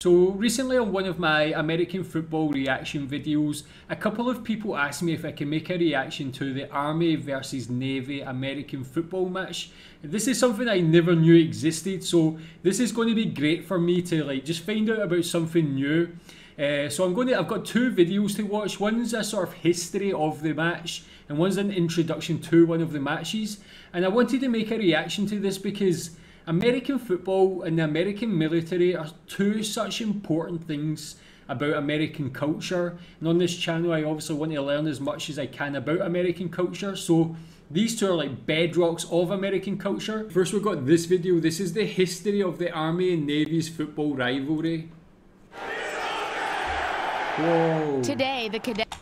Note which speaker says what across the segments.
Speaker 1: So recently on one of my American football reaction videos, a couple of people asked me if I can make a reaction to the Army versus Navy American football match. This is something I never knew existed, so this is going to be great for me to just find out about something new. So I've got two videos to watch. One's a sort of history of the match and one's an introduction to one of the matches. And I wanted to make a reaction to this because American football and the American military are two such important things about American culture. And on this channel, I obviously want to learn as much as I can about American culture. So these two are like bedrocks of American culture. First, we've got this video. This is the history of the Army and Navy's football rivalry. Whoa.
Speaker 2: Today, the cadet.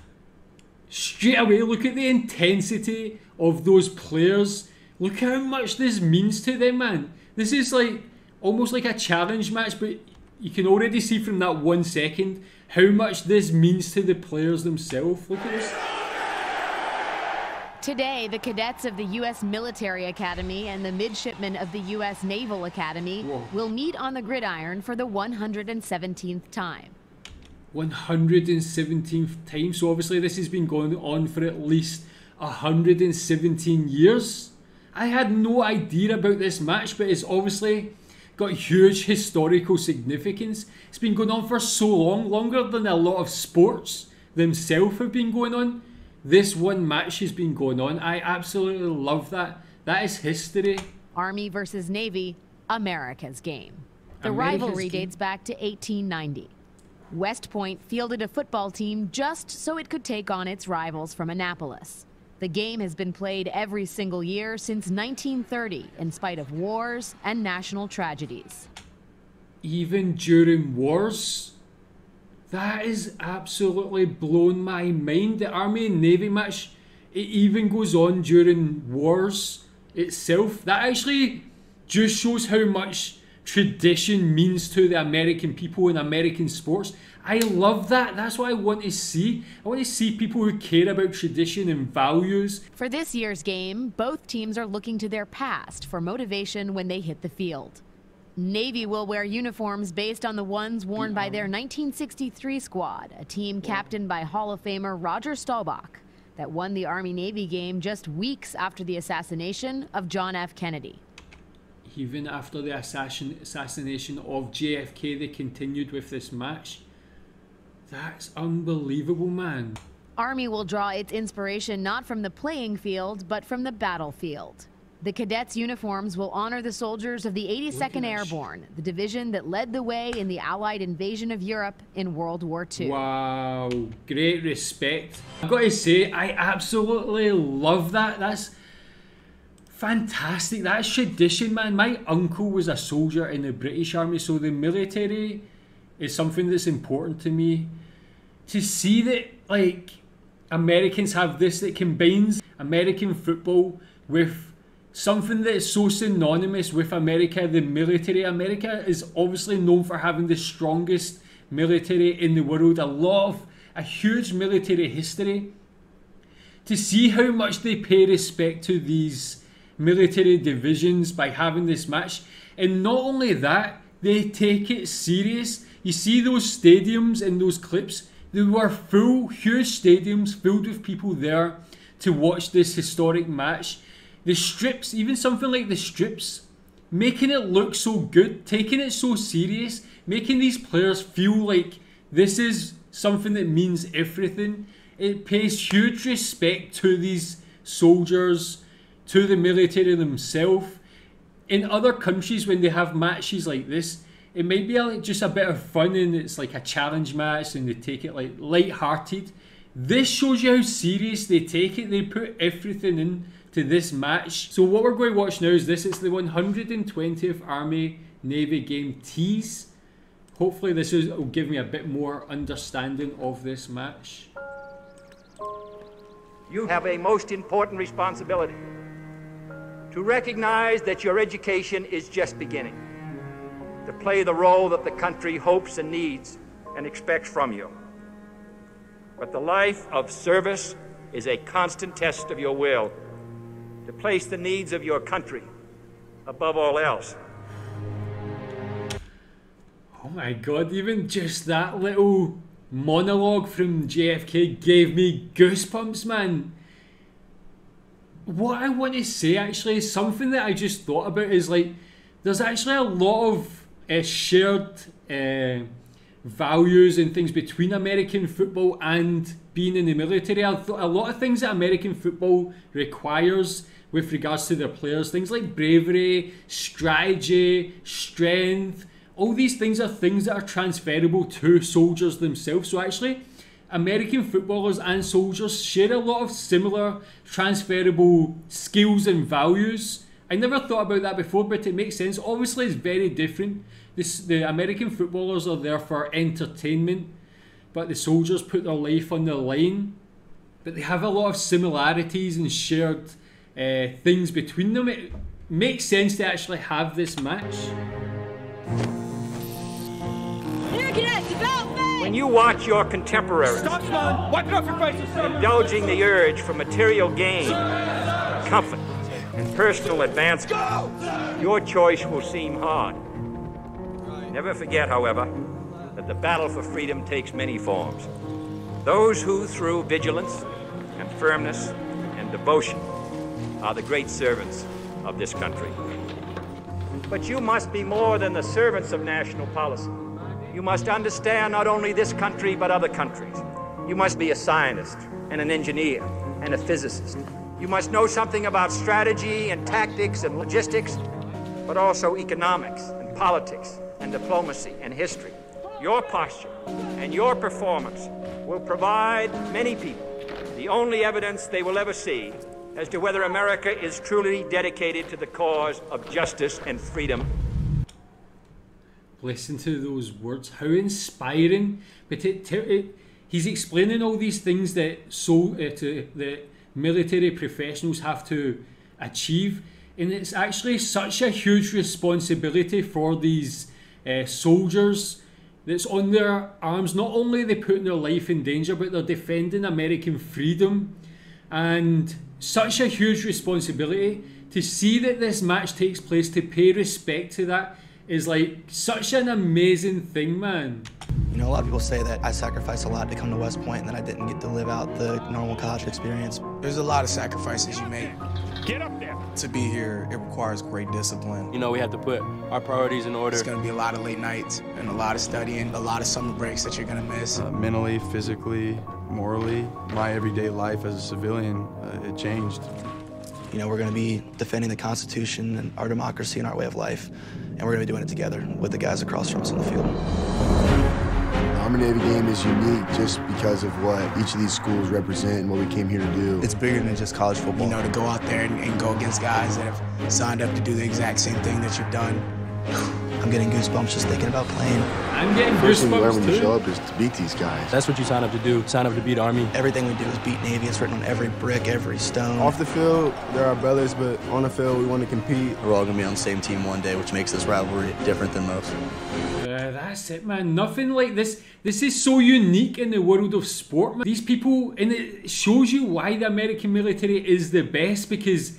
Speaker 1: Straight away, look at the intensity of those players. Look how much this means to them, man. This is like almost like a challenge match, but you can already see from that 1 second how much this means to the players themselves. Look at this.
Speaker 2: Today, the cadets of the U.S. Military Academy and the midshipmen of the U.S. Naval Academy will meet on the gridiron for the 117th time.
Speaker 1: 117th time, so obviously this has been going on for at least 117 years. I had no idea about this match, but it's obviously got huge historical significance. It's been going on for so long, longer than a lot of sports themselves have been going on. This one match has been going on. I absolutely love that. That is history.
Speaker 2: Army versus Navy, America's game. The rivalry dates back to 1890. West Point fielded a football team just so it could take on its rivals from Annapolis. The game has been played every single year since 1930, in spite of wars and national tragedies.
Speaker 1: Even during wars? That is absolutely blown my mind. The Army and Navy match, it even goes on during wars itself. That actually just shows how much tradition means to the American people in American sports. I love that. That's what I want to see. I want to see people who care about tradition and values.
Speaker 2: For this year's game, both teams are looking to their past for motivation when they hit the field. Navy will wear uniforms based on the ones worn by their 1963 squad, a team captained by Hall of Famer Roger Staubach, that won the Army-Navy game just weeks after the assassination of John F. Kennedy.
Speaker 1: Even after the assassination of JFK, they continued with this match. That's unbelievable, man.
Speaker 2: Army will draw its inspiration not from the playing field, but from the battlefield. The cadets' uniforms will honor the soldiers of the 82nd Airborne, the division that led the way in the Allied invasion of Europe in World War II.
Speaker 1: Wow, great respect. I've got to say, I absolutely love that. That's fantastic. That's tradition, man. My uncle was a soldier in the British Army, so the military is something that's important to me. To see that, like, Americans have this that combines American football with something that is so synonymous with America, the military. America is obviously known for having the strongest military in the world, a huge military history. To see how much they pay respect to these military divisions by having this match, and not only that, they take it serious. You see those stadiums in those clips, they were full, huge stadiums filled with people there to watch this historic match. The strips, even something like the strips, making it look so good, taking it so serious, making these players feel like this is something that means everything. It pays huge respect to these soldiers, to the military themselves. In other countries, when they have matches like this, it might be just a bit of fun and it's like a challenge match and they take it like light-hearted. This shows you how serious they take it. They put everything into this match. So what we're going to watch now is this. It's the 120th Army Navy game tease. Hopefully this will give me a bit more understanding of this match.
Speaker 3: You have a most important responsibility to recognize that your education is just beginning, to play the role that the country hopes and needs and expects from you. But the life of service is a constant test of your will to place the needs of your country above all else.
Speaker 1: Oh my god, even just that little monologue from JFK gave me goosebumps, man. What I want to say actually, something that I just thought about is like, there's actually a lot of shared values and things between American football and being in the military. A lot of things that American football requires with regards to their players, things like bravery, strategy, strength, all these things are things that are transferable to soldiers themselves. So actually, American footballers and soldiers share a lot of similar transferable skills and values. I never thought about that before, but it makes sense. Obviously, it's very different. The American footballers are there for entertainment, but the soldiers put their life on the line. But they have a lot of similarities and shared things between them. It makes sense to actually have this match.
Speaker 3: When you watch your contemporaries indulging the urge for material gain, comfort, and personal advancement, your choice will seem hard. Never forget, however, that the battle for freedom takes many forms. Those who, through vigilance and firmness and devotion, are the great servants of this country. But you must be more than the servants of national policy. You must understand not only this country, but other countries. You must be a scientist and an engineer and a physicist. You must know something about strategy and tactics and logistics, but also economics and politics and diplomacy and history. Your posture and your performance will provide many people the only evidence they will ever see as to whether America is truly dedicated to the cause of justice and freedom.
Speaker 1: Listen to those words, how inspiring. But he's explaining all these things that the military professionals have to achieve, and it's actually such a huge responsibility for these soldiers that's on their arms. Not only are they putting their life in danger, but they're defending American freedom, and such a huge responsibility. To see that this match takes place, to pay respect to that, is like such an amazing thing, man.
Speaker 4: You know, a lot of people say that I sacrificed a lot to come to West Point and that I didn't get to live out the normal college experience.
Speaker 5: There's a lot of sacrifices you make.
Speaker 3: Get up there.
Speaker 5: To be here, it requires great discipline.
Speaker 6: You know, we have to put our priorities in order.
Speaker 5: It's gonna be a lot of late nights and a lot of studying, a lot of summer breaks that you're gonna miss.
Speaker 7: Mentally, physically, morally, my everyday life as a civilian, it changed.
Speaker 4: You know, we're going to be defending the Constitution and our democracy and our way of life, and we're going to be doing it together with the guys across from us on the field.
Speaker 8: The Army-Navy game is unique just because of what each of these schools represent and what we came here to do.
Speaker 4: It's bigger than just college football.
Speaker 5: You know, to go out there and go against guys that have signed up to do the exact same thing that you've done.
Speaker 4: I'm getting goosebumps just thinking about playing.
Speaker 1: I'm getting
Speaker 8: First thing you learn when you
Speaker 1: goosebumps
Speaker 8: show
Speaker 1: too.
Speaker 8: up is to beat these guys.
Speaker 6: That's what you sign up to do. Sign up to beat Army.
Speaker 4: Everything we do is beat Navy. It's written on every brick, every stone.
Speaker 8: Off the field, they're our brothers, but on the field, we want to compete.
Speaker 4: We're all going to be on the same team one day, which makes this rivalry different than most.
Speaker 1: That's it, man. Nothing like this. This is so unique in the world of sport, man. These people, and it shows you why the American military is the best, because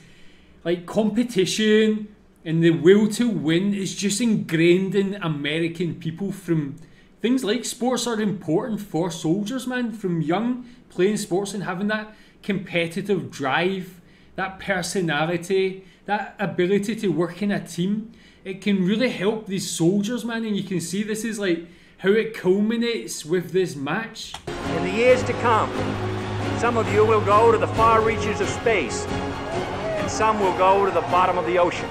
Speaker 1: like competition and the will to win is just ingrained in American people. From things like sports are important for soldiers, man. From young, playing sports and having that competitive drive, that personality, that ability to work in a team, it can really help these soldiers, man. And you can see this is like how it culminates with this match.
Speaker 3: In the years to come, some of you will go to the far reaches of space, and some will go to the bottom of the ocean.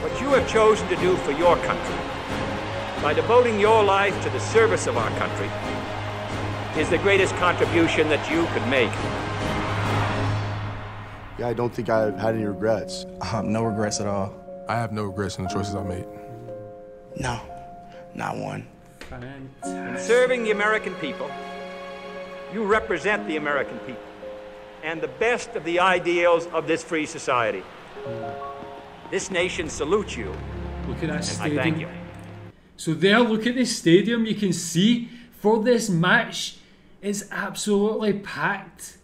Speaker 3: What you have chosen to do for your country, by devoting your life to the service of our country, is the greatest contribution that you could make.
Speaker 8: Yeah, I don't think I've had any regrets.
Speaker 4: No regrets at all.
Speaker 7: I have no regrets in the choices I made.
Speaker 4: No, not one.
Speaker 3: In serving the American people, you represent the American people and the best of the ideals of this free society. This nation salutes you.
Speaker 1: Look at that
Speaker 3: I
Speaker 1: stadium.
Speaker 3: thank you.
Speaker 1: So there, look at the stadium. You can see for this match, it's absolutely packed.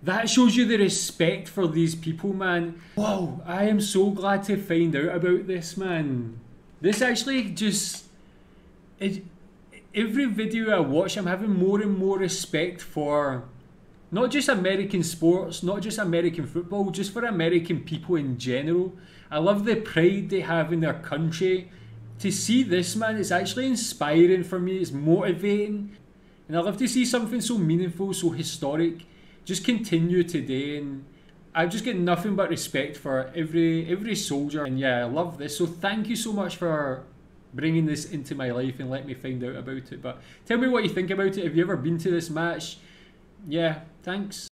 Speaker 1: That shows you the respect for these people, man. Whoa, I am so glad to find out about this, man. This actually just every video I watch, I'm having more and more respect for not just American sports, not just American football, just for American people in general. I love the pride they have in their country. To see this, man, it's actually inspiring for me. It's motivating. And I love to see something so meaningful, so historic, just continue today. And I've just got nothing but respect for every soldier. And yeah, I love this. So thank you so much for bringing this into my life and let me find out about it. But tell me what you think about it. Have you ever been to this match? Yeah, thanks.